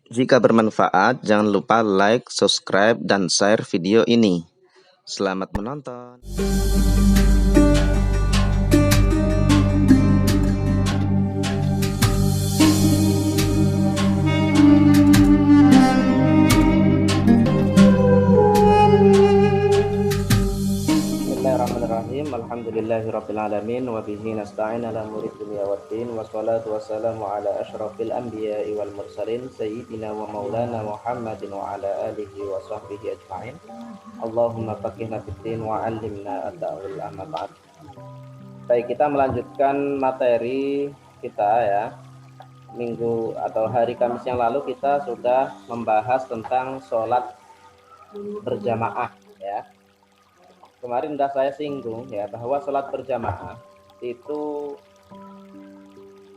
Jika bermanfaat, jangan lupa like, subscribe, dan share video ini. Selamat menonton. Bismillahirrahmanirrahim. Alhamdulillahirrabbilalamin. Wabihi nasta'in ala murid dunia waddin. Wassalatu wassalamu ala ashrafil anbiya'i wal mursalin Sayyidina wa maulana Muhammadin wa ala alihi wa sahbihi ajma'in. Allahumma faqihna fiddin wa alimna at-ta'wil amma ba'd. Baik, kita melanjutkan materi kita ya. Minggu atau hari Kamis yang lalu kita sudah membahas tentang sholat berjamaah ya. Kemarin sudah saya singgung ya bahwa sholat berjamaah itu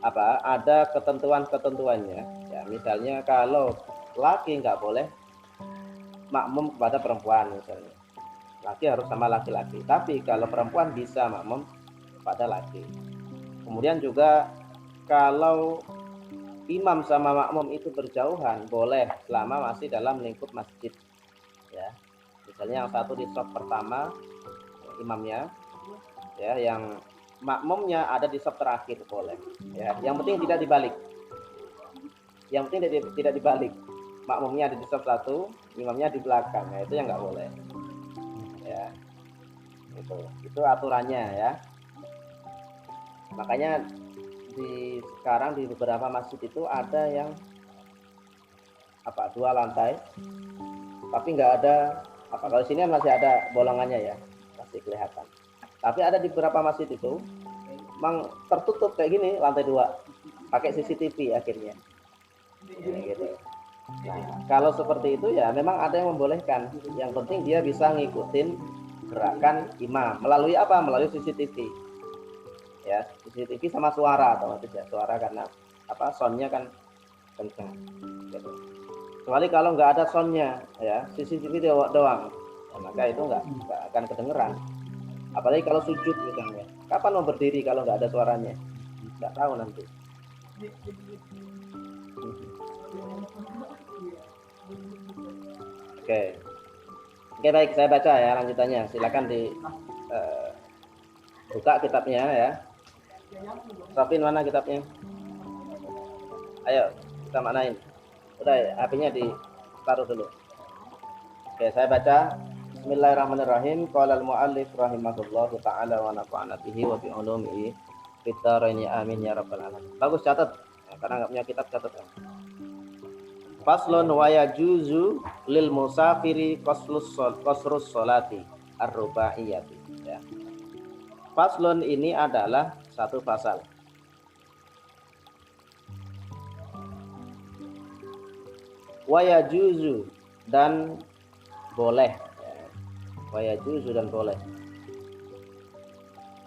ada ketentuan-ketentuannya ya. Misalnya kalau laki nggak boleh makmum kepada perempuan misalnya, laki harus sama laki-laki, tapi kalau perempuan bisa makmum kepada laki. Kemudian juga kalau imam sama makmum itu berjauhan boleh selama masih dalam lingkup masjid ya. Misalnya yang satu di shaf pertama imamnya ya, yang makmumnya ada di shaf terakhir boleh ya. Yang penting tidak dibalik. Yang penting tidak dibalik. Makmumnya ada di shaf satu, imamnya di belakang. Nah, itu yang nggak boleh. Ya. Itu aturannya ya. Makanya sekarang di beberapa masjid itu ada yang dua lantai, tapi nggak ada kalau sini masih ada bolongannya ya, masih kelihatan. Tapi ada di beberapa masjid itu memang tertutup kayak gini, lantai 2, pakai CCTV akhirnya. Ya, gitu. Nah, kalau seperti itu ya memang ada yang membolehkan. Yang penting dia bisa ngikutin gerakan imam melalui melalui CCTV. Ya, CCTV sama suara otomatis ya, suara karena soundnya kan kencang. Gitu. Kecuali kalau nggak ada soundnya ya, CCTV doang, nah, maka itu nggak akan kedengeran. Apalagi kalau sujud misalnya, kapan mau berdiri kalau nggak ada suaranya? Nggak tahu nanti. Oke, baik, saya baca ya lanjutannya. Silakan buka kitabnya ya. Sofin, mana kitabnya? Ayo kita maknain. Udah ya, HP-nya ditaruh dulu. Oke, saya baca. Bismillahirrahmanirrahim. Qala al-mu'allif rahimahullahu ta'ala wa nafa'ana bihi wa bi ulumihi fid dharain amin ya rabbal alamin. Bagus, catat. Ya, karena enggak punya kitab, catat ya. Faslun wa yajuzu lil musafiri qasrus sholati ar-rubaiyati ya. Faslun ini adalah satu pasal. Wa yajuzu dan boleh ya. Wa yajuzu dan boleh.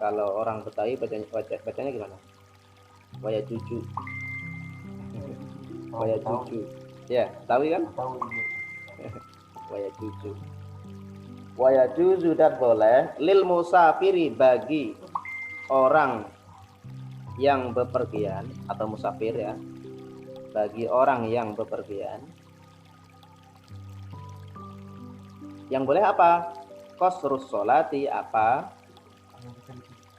Kalau orang Betawi bacanya gimana? Wa yajuju. Wa yajuju. Ya, tahu kan? Tahu. Wa yajuzu. Wa yajuzu dan boleh lil musafiri bagi orang yang bepergian atau musafir ya. Bagi orang yang bepergian. Yang boleh apa? Qasrus sholati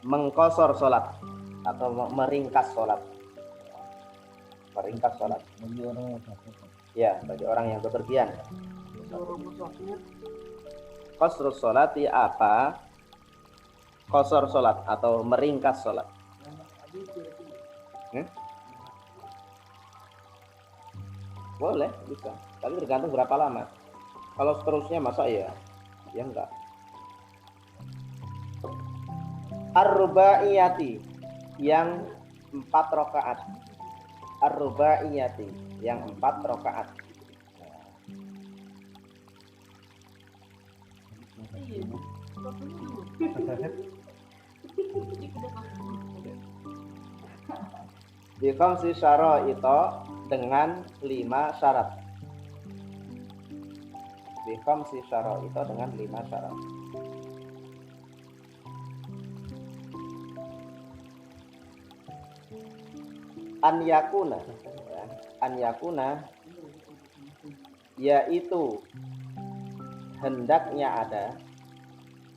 mengkosor sholat atau meringkas sholat. Meringkas sholat. Ya, bagi orang yang bepergian. Qasrus sholati qasar sholat atau meringkas sholat. Boleh, bisa. Tapi tergantung berapa lama. Kalau seterusnya masa ya enggak. Ar-rubaiyati yang 4 rakaat. Ar-rubaiyati yang 4 rakaat. Bi khamsi syaraita dengan 5 syarat. Bi khamsi syaraita dengan 5 syarat. An yakuna yaitu hendaknya ada,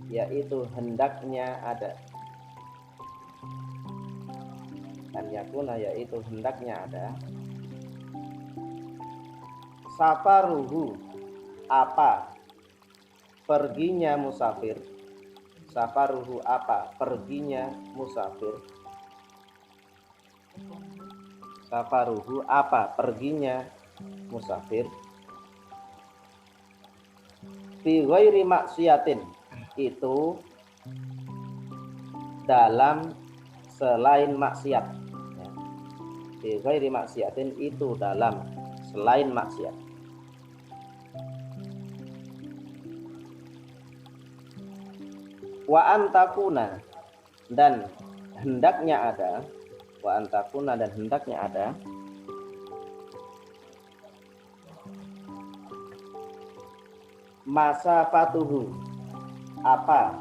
yaitu hendaknya ada. An yakuna yaitu hendaknya ada. Safaruhu apa perginya musafir. Safaruhu apa perginya musafir. Safaruhu apa perginya musafir. Fi ghairi maksiatin itu dalam selain maksiat. Fi ghairi maksiatin itu dalam selain maksiat. Wa antakuna dan hendaknya ada. Wa antakuna dan hendaknya ada. Masafatuhu apa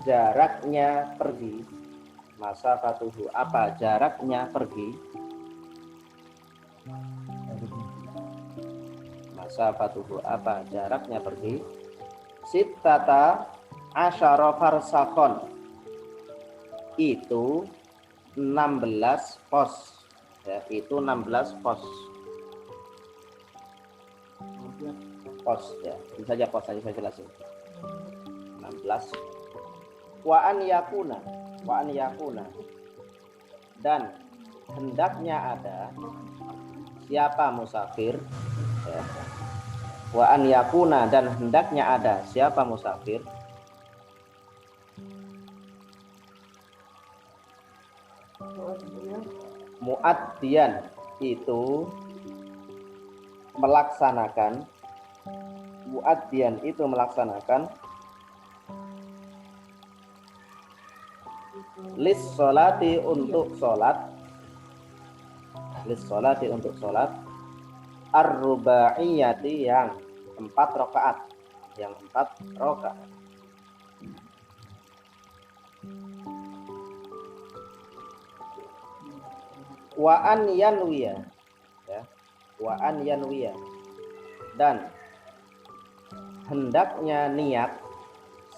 jaraknya pergi. Masafatuhu apa jaraknya pergi. Masafatuhu apa jaraknya pergi. Sittata asyara farsakhon itu 16 pos ya, itu 16 pos. Pos ya, ini saja pos saja saya jelasin. 16. Wa an yakuna dan hendaknya ada siapa musafir ya. Wa an yakuna dan hendaknya ada siapa musafir. Muaddiyan itu melaksanakan. Muaddiyan itu melaksanakan. Lis sholati untuk sholat. Lis sholati untuk sholat. Ar-rubaiyati yang 4 rakaat. Yang 4 rakaat. Wa an yanwiya ya. Wa an yanwiya dan hendaknya niat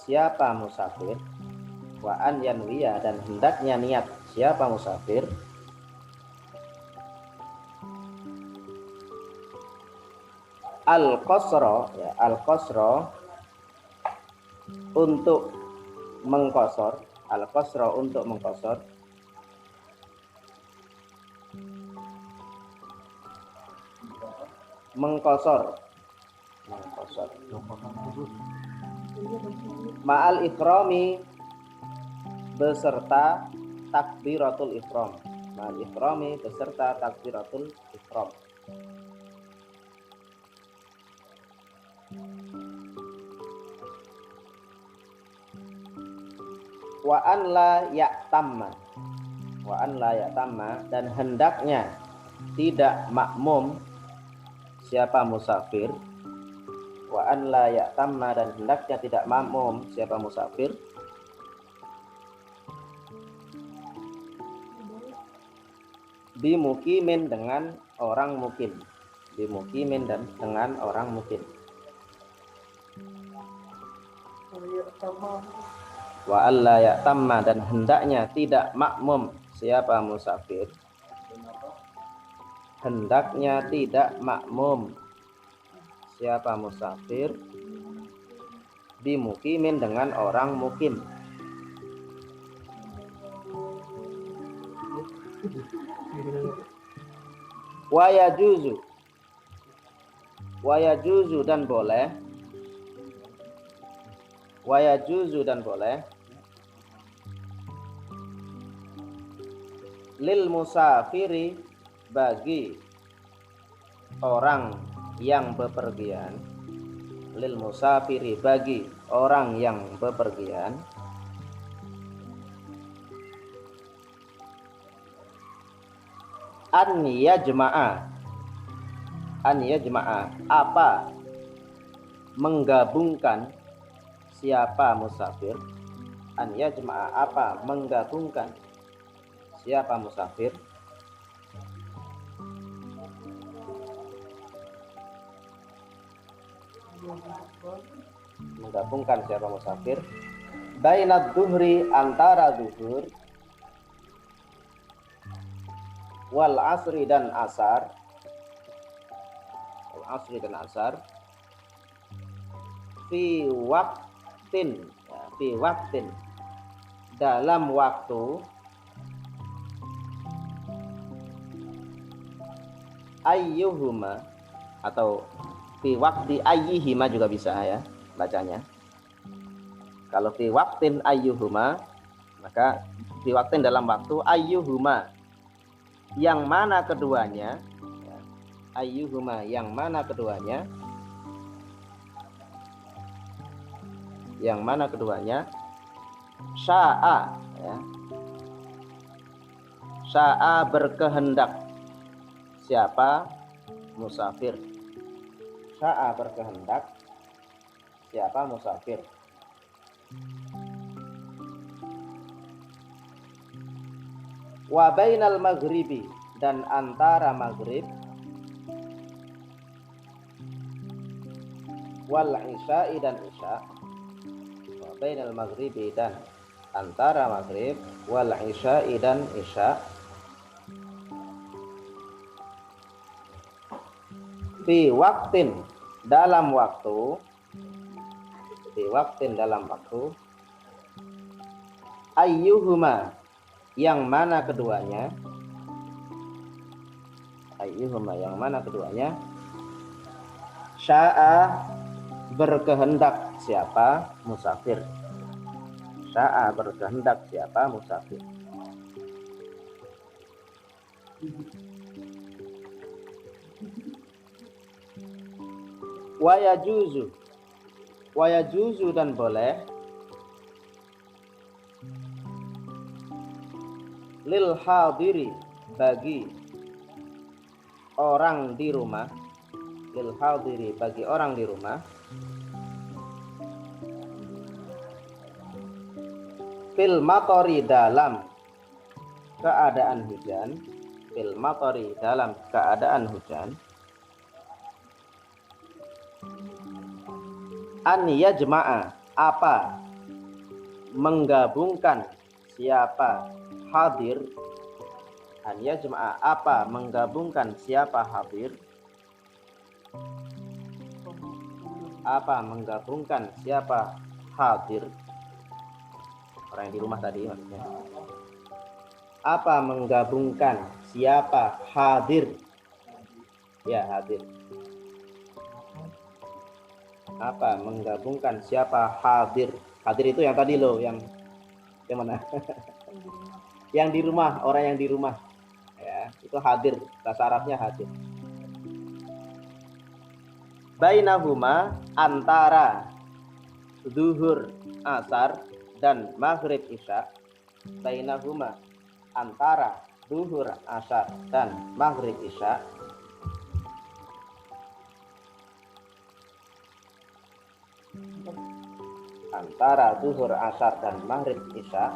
siapa musafir. Wa an yanwiya dan hendaknya niat siapa musafir. Al-qasra ya, al-qasra untuk mengqasar. Al-qasra untuk mengqasar. Mengqasar. Ma'al ikrami beserta takbiratul ihram. Ma'al ikrami beserta takbiratul ihram. Wa an la ya'tamma. Wa an la ya'tamma dan hendaknya tidak makmum siapa musafir. Wa an la ya'tamma dan hendaknya tidak makmum siapa musafir. Bimukimin dengan orang mukim. Bimukimin dan dengan orang mukim. Wa an la ya'tamma dan hendaknya tidak makmum siapa musafir. Hendaknya tidak makmum siapa musafir. Bimukimin dengan orang mukim. Wa yajuzu dan boleh. Wa yajuzu dan boleh. Lil musafiri bagi orang yang bepergian. Lil musafiri bagi orang yang bepergian. An yajma'a apa menggabungkan siapa musafir. An yajma'a apa menggabungkan siapa musafir. Menggabungkan siapa musafir? Bainad duhri, antara duhur, wal asri dan asar, wal asri dan asar, fi waktin, ya, fi waktin, dalam waktu, ayyuhuma, atau fi wakti ayyihima juga bisa ya bacanya. Kalau fi waktin ayyuhuma, maka fi waktin dalam waktu, ayyuhuma yang mana keduanya, ya, ayyuhuma yang mana keduanya, yang mana keduanya, sya'a, ya, sya'a berkehendak siapa musafir, sya'a berkehendak siapa musafir. Wa bainal maghribi, dan antara maghrib, wal isya'i dan isya, wa bainal maghribi dan antara maghrib, wal isya'i dan isya, fi waktin dalam waktu, fi waktin dalam waktu, ayyuhuma yang mana keduanya, ayyuhuma yang mana keduanya, sya'a berkehendak siapa musafir, sya'a berkehendak siapa musafir. Wa yajuzu dan boleh, lil hadiri bagi orang di rumah, lil hadiri bagi orang di rumah, fil matori dalam keadaan hujan, fil matori dalam keadaan hujan, an yajma'a apa menggabungkan siapa hadir, an yajma'a apa menggabungkan siapa hadir, apa menggabungkan siapa hadir, orang yang di rumah tadi maksudnya, apa menggabungkan siapa hadir, ya hadir, apa menggabungkan siapa hadir, hadir itu yang tadi loh, yang mana yang di rumah, orang yang di rumah ya, itu hadir, bahasa Arabnya hadir. Bainahuma antara zuhur asar dan maghrib isya, bainahuma antara zuhur asar dan maghrib isya, antara zuhur asar dan maghrib isya,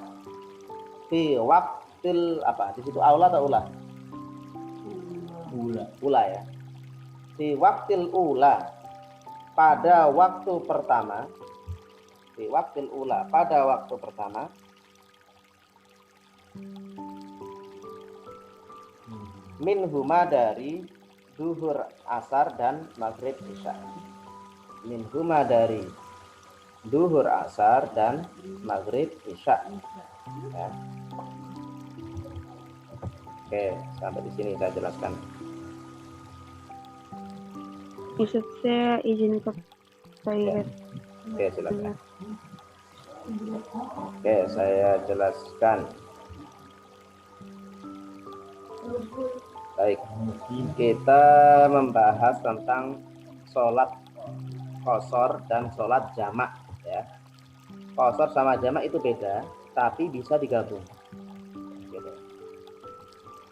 fi waktil apa di situ, aula atau ula? Ula ya. Fi waktil ula pada waktu pertama, fi waktil ula pada waktu pertama, min huma dari zuhur asar dan maghrib isya, min huma dari zuhur asar dan maghrib isya ya. Oke, sampai di sini saya jelaskan. Ustaz, saya izin ke toilet. Oke, silakan. Oke, saya jelaskan. Baik, kita membahas tentang sholat qashar dan sholat jamak ya. Qashar sama jamak itu beda, tapi bisa digabung. Gitu.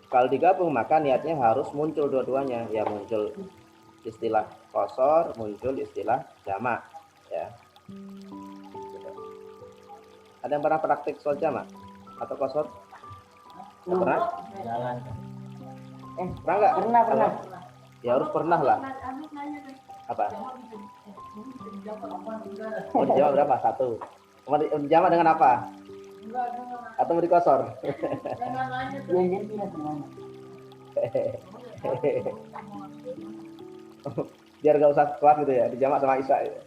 Kalau digabung maka niatnya harus muncul dua-duanya, ya muncul istilah qashar, muncul istilah jamak ya. Gitu. Ada yang pernah praktik sholat jamak atau qashar? Pernah? Pernah nggak? Pernah. Ya harus pernah lah. Apa? Mau dijawab berapa? Satu. Mau dijawab dengan apa? Atau mau dikosor? Biar gak usah kelas gitu ya, dijamak sama Isya ya.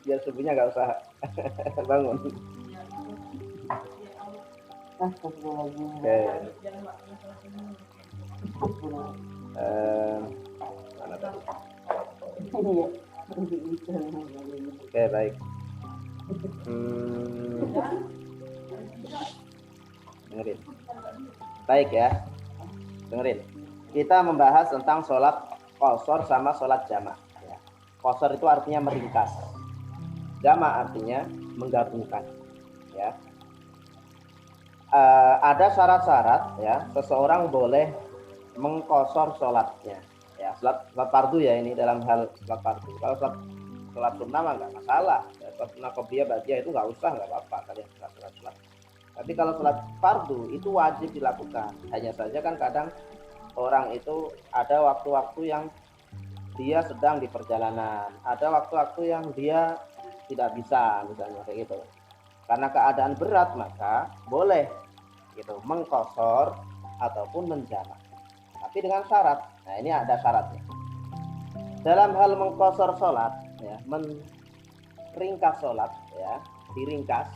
Biar subuhnya gak usah bangun. Oke. Mana tadi? Oke, baik. Dengerin. Baik ya. Dengerin. Kita membahas tentang sholat qasar sama sholat jamak. Ya. Qasar itu artinya meringkas. Jamak artinya menggabungkan. Ya. Ada syarat-syarat ya, seseorang boleh mengqasar sholatnya. Ya, sholat fardu ya, ini dalam hal sholat fardu. Kalau sholat sunnah mah nggak masalah. Ya, sholat sunnah qobliyah ba'diyah itu nggak usah, nggak apa-apa kalian sholat. Tapi kalau sholat fardu itu wajib dilakukan. Hanya saja kan kadang orang itu ada waktu-waktu yang dia sedang di perjalanan, ada waktu-waktu yang dia tidak bisa, misalnya kayak gitu. Karena keadaan berat maka boleh gitu mengqasar ataupun menjamak. Tapi dengan syarat. Nah, ini ada syaratnya. Dalam hal mengqasar sholat, ya, meringkas sholat, ya, diringkas,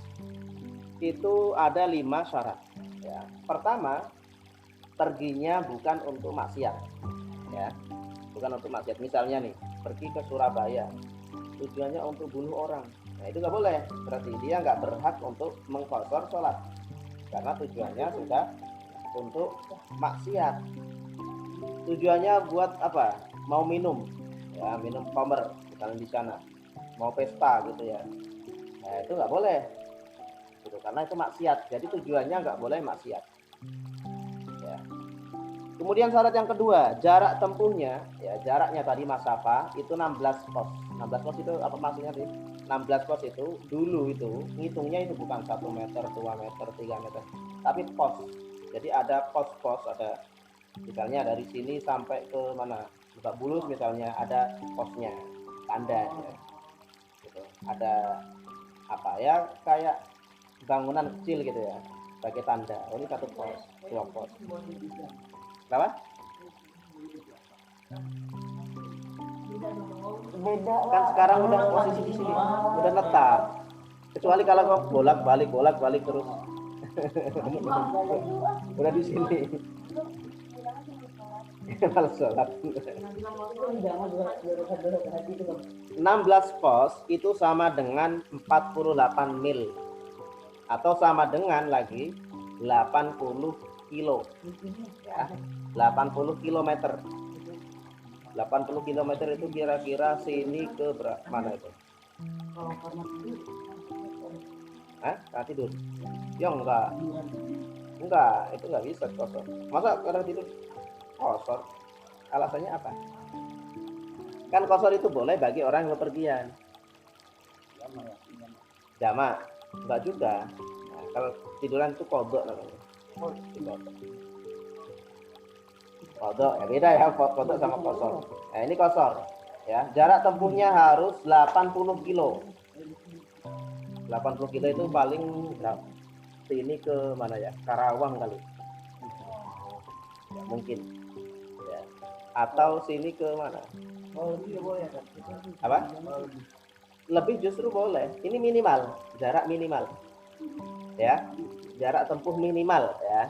itu ada 5 syarat. Ya. Pertama, perginya bukan untuk maksiat, ya, bukan untuk maksiat. Misalnya nih, pergi ke Surabaya, tujuannya untuk bunuh orang. Nah, itu nggak boleh. Berarti dia nggak berhak untuk mengqasar sholat, karena tujuannya sudah untuk maksiat. Tujuannya buat apa? Mau minum, ya, minum khamr misalnya di sana, mau pesta gitu ya. Nah, itu nggak boleh, gitu, karena itu maksiat. Jadi tujuannya nggak boleh maksiat. Ya. Kemudian syarat yang kedua, jarak tempuhnya, ya, jaraknya tadi masafah itu 16 kos. 16 kos itu apa maksudnya sih? 16 kos itu dulu itu ngitungnya itu bukan 1 meter, 2 meter, 3 meter, tapi pos. Jadi ada pos-pos, ada misalnya dari sini sampai ke mana? Lebak Bulus misalnya ada posnya, tanda ya. Gitu. Ada apa ya, kayak bangunan kecil gitu ya, sebagai tanda. Oh, ini 1 pos, 2 pos. Kenapa? Beda Kan sekarang udah posisi di sini, udah netap. Kecuali kalau kau bolak-balik terus. Udah di sini. Malas sholat. 16 pos itu sama dengan 48 mil atau sama dengan lagi 80 kilo, ya, 80 kilometer. 80 kilometer itu kira-kira sini ke mana itu? Hah? Tidur? Ya enggak, itu enggak bisa kosor. Masa kadang tidur kosor? Alasannya apa? Kan kosor itu boleh bagi orang yang bepergian. Jamak enggak juga. Nah, kalau tiduran itu kodok namanya. Kodok ya beda ya, kodok sama kosor. Nah, ini kosor ya, jarak tempuhnya harus 80 kilo. 80 kilo itu paling berapa? Sini ke mana ya? Karawang kali. Ya, mungkin. Ya. Atau sini ke mana? Apa? Lebih justru boleh. Ini minimal, jarak minimal. Ya. Jarak tempuh minimal ya.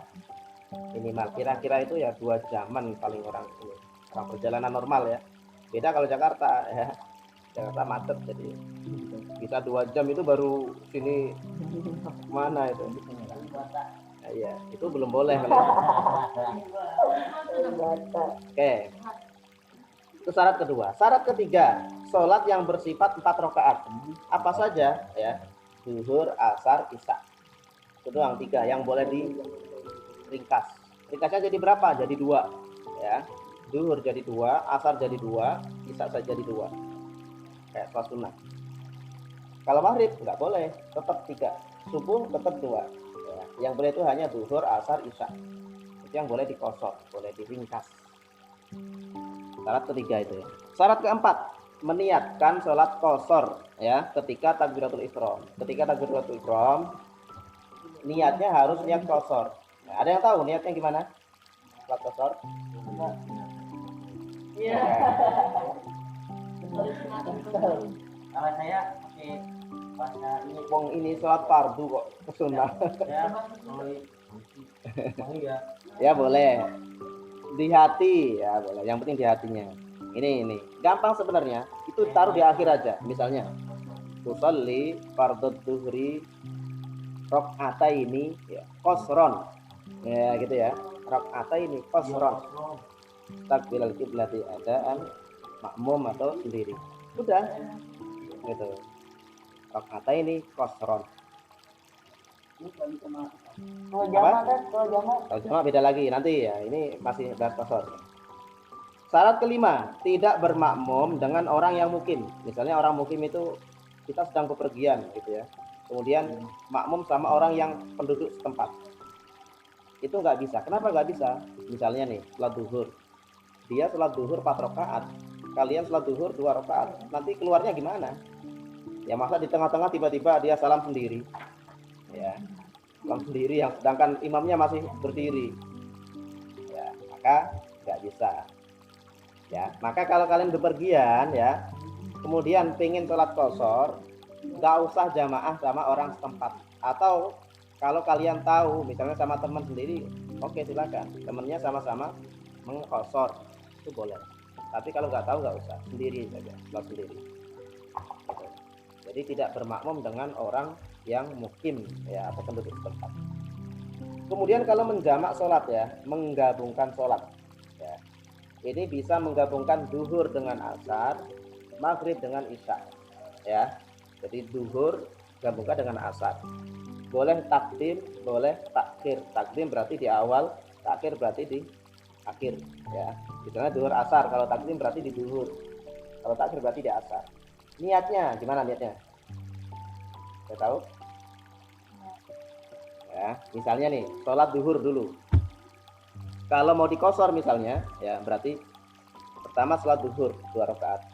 Minimal kira-kira itu ya 2 jaman paling orang ini. Orang perjalanan normal ya. Beda kalau Jakarta ya. Jakarta macet jadi bisa 2 jam itu baru sini mana itu. Nah, iya, itu belum boleh. Oke. Itu syarat kedua. Syarat ketiga, sholat yang bersifat 4 rakaat. Apa saja ya? Zuhur, asar, isya. Itu doang 3 yang boleh diringkas. Ringkasnya jadi berapa? Jadi 2 ya. Zuhur jadi 2, asar jadi 2, isya saja jadi 2. Kayak sholat sunnah. Kalau maghrib nggak boleh, tetap 3. Subuh tetap 2 ya. Yang boleh itu hanya zuhur, asar, isya. Itu yang boleh dikosor, boleh diringkas. Syarat ketiga itu ya. Syarat keempat, meniatkan sholat qashar ya ketika takbiratul ihram. Ketika takbiratul ihram niatnya harus niat qashar. Nah, ada yang tahu niatnya gimana? Sholat qashar? Iya. Kalau saya pakai bahasa ini. Wong ini sholat fardu kok sunnah. Ya, ya. Ya boleh. Di hati ya boleh. Yang penting di hatinya. Ini gampang sebenarnya. Itu taruh di akhir aja. Misalnya tusalli fardhu dhuhri rakaataini ya qasron. Ya gitu ya. Rakaataini qasron. Takbilal qiblati adaan makmum atau sendiri. Udah. Gitu. Rakaataini qasron. Kalau jamaah kan, Kalau jamaah beda lagi nanti ya. Ini masih bahas qasar. Syarat kelima, tidak bermakmum dengan orang yang mukim. Misalnya orang mukim itu kita sedang bepergian gitu ya. Kemudian makmum sama orang yang penduduk setempat. Itu nggak bisa. Kenapa nggak bisa? Misalnya nih, sholat duhur. Dia sholat duhur 4 rakaat. Kalian sholat duhur 2 rakaat. Nanti keluarnya gimana? Ya masa di tengah-tengah tiba-tiba dia salam sendiri. Ya, salam sendiri yang sedangkan imamnya masih berdiri. Ya, maka nggak bisa. Ya, maka kalau kalian bepergian ya, kemudian pengen sholat qashar, nggak usah jamaah sama orang setempat. Atau kalau kalian tahu, misalnya sama teman sendiri, oke silakan. Temennya sama-sama mengqashar, itu boleh. Tapi kalau nggak tahu nggak usah, sendiri saja, sholat sendiri. Jadi tidak bermakmum dengan orang yang mukim ya atau penduduk setempat. Kemudian kalau menjamak sholat ya, menggabungkan sholat. Ya. Ini bisa menggabungkan duhur dengan asar, maghrib dengan isya, ya. Jadi duhur gabungkan dengan asar. Boleh takdim, boleh takhir. Takdim berarti di awal, takhir berarti di akhir, ya. Misalnya duhur asar, kalau takdim berarti di duhur, kalau takhir berarti di asar. Niatnya gimana niatnya? Saya tahu? Ya, misalnya nih, sholat duhur dulu. Kalau mau dikosor misalnya, ya berarti pertama sholat duhur 2 rakaat.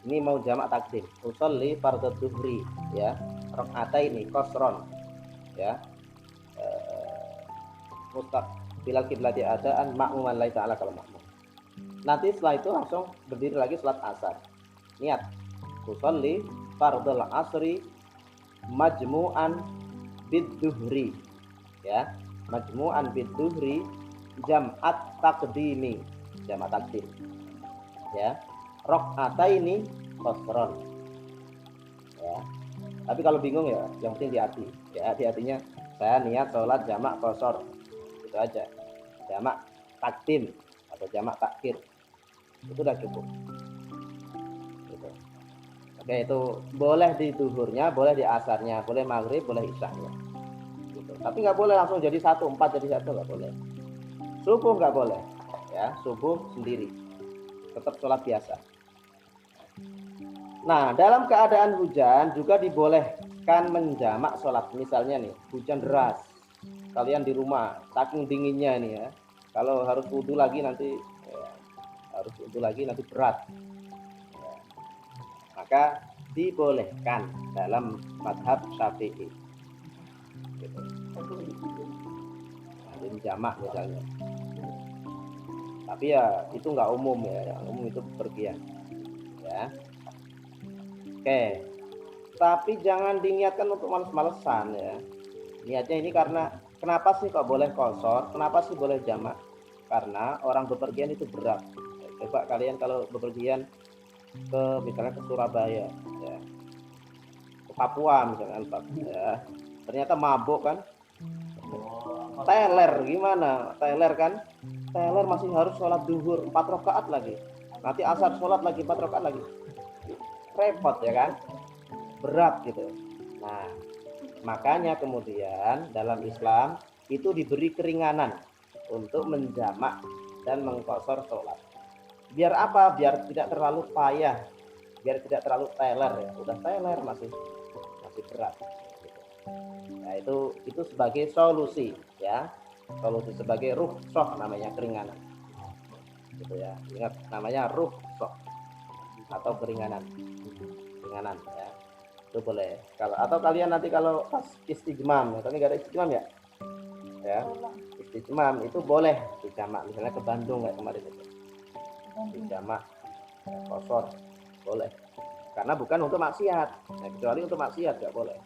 Ini mau jamak takdim. Usolli fardhu duhri, ya. Rakaataini qasron, ya. Mustaqbilal qiblati adaan makmuman lillahi ta'ala kalau makmum. Nanti setelah itu langsung berdiri lagi sholat asar. Niat. Usolli fardhul asri majmu'an bid-duhri, ya. Majmu'an bid-duhri jam'at takdimi, jamak takdim, ya. Rakaataini qasron, ya. Tapi kalau bingung ya yang penting di hati, ya. Di hatinya saya niat sholat jamak qasar, itu aja, jamak takdim atau jamak takhir, itu udah cukup gitu. Oke, itu boleh di duhurnya, boleh di asarnya, boleh maghrib, boleh isyanya gitu. Tapi nggak boleh langsung jadi 1, 4 jadi 1, nggak boleh. Subuh nggak boleh, ya. Subuh sendiri, tetap sholat biasa. Nah, dalam keadaan hujan juga dibolehkan menjamak sholat. Misalnya nih, hujan deras, kalian di rumah, saking dinginnya ini ya. Kalau harus wudhu lagi nanti, ya, harus wudhu lagi nanti berat. Ya. Maka dibolehkan dalam madhab Syafi'i. Gitu. Jadi jamak misalnya. Tapi ya itu nggak umum ya, yang umum itu bepergian, ya. Oke, tapi jangan diniatkan untuk males-malesan ya. Niatnya ini karena kenapa sih kok boleh qashar, kenapa sih boleh jamak? Karena orang bepergian itu berat. Coba kalian kalau bepergian ke misalnya ke Surabaya, ya, ke Papua misalnya, ya, ternyata mabuk kan? Teler gimana? Teler kan? Teler masih harus sholat duhur 4 rakaat lagi. Nanti asar sholat lagi 4 rakaat lagi. Repot ya kan? Berat gitu. Nah, makanya kemudian dalam Islam itu diberi keringanan untuk menjamak dan mengqashar sholat. Biar apa? Biar tidak terlalu payah, biar tidak terlalu teler ya. Udah teler masih berat. Nah, itu sebagai solusi ya. Solusi sebagai rukhsah namanya, keringanan. Gitu ya. Ingat namanya rukhsah. atau keringanan ya, itu boleh. Kalau atau kalian nanti kalau pas istijmam, tapi nggak ada istijmam ya istijmam itu boleh dijamak, misalnya ke Bandung kayak kemarin itu dijamak kosor boleh, karena bukan untuk maksiat. Nah, kecuali untuk maksiat nggak boleh.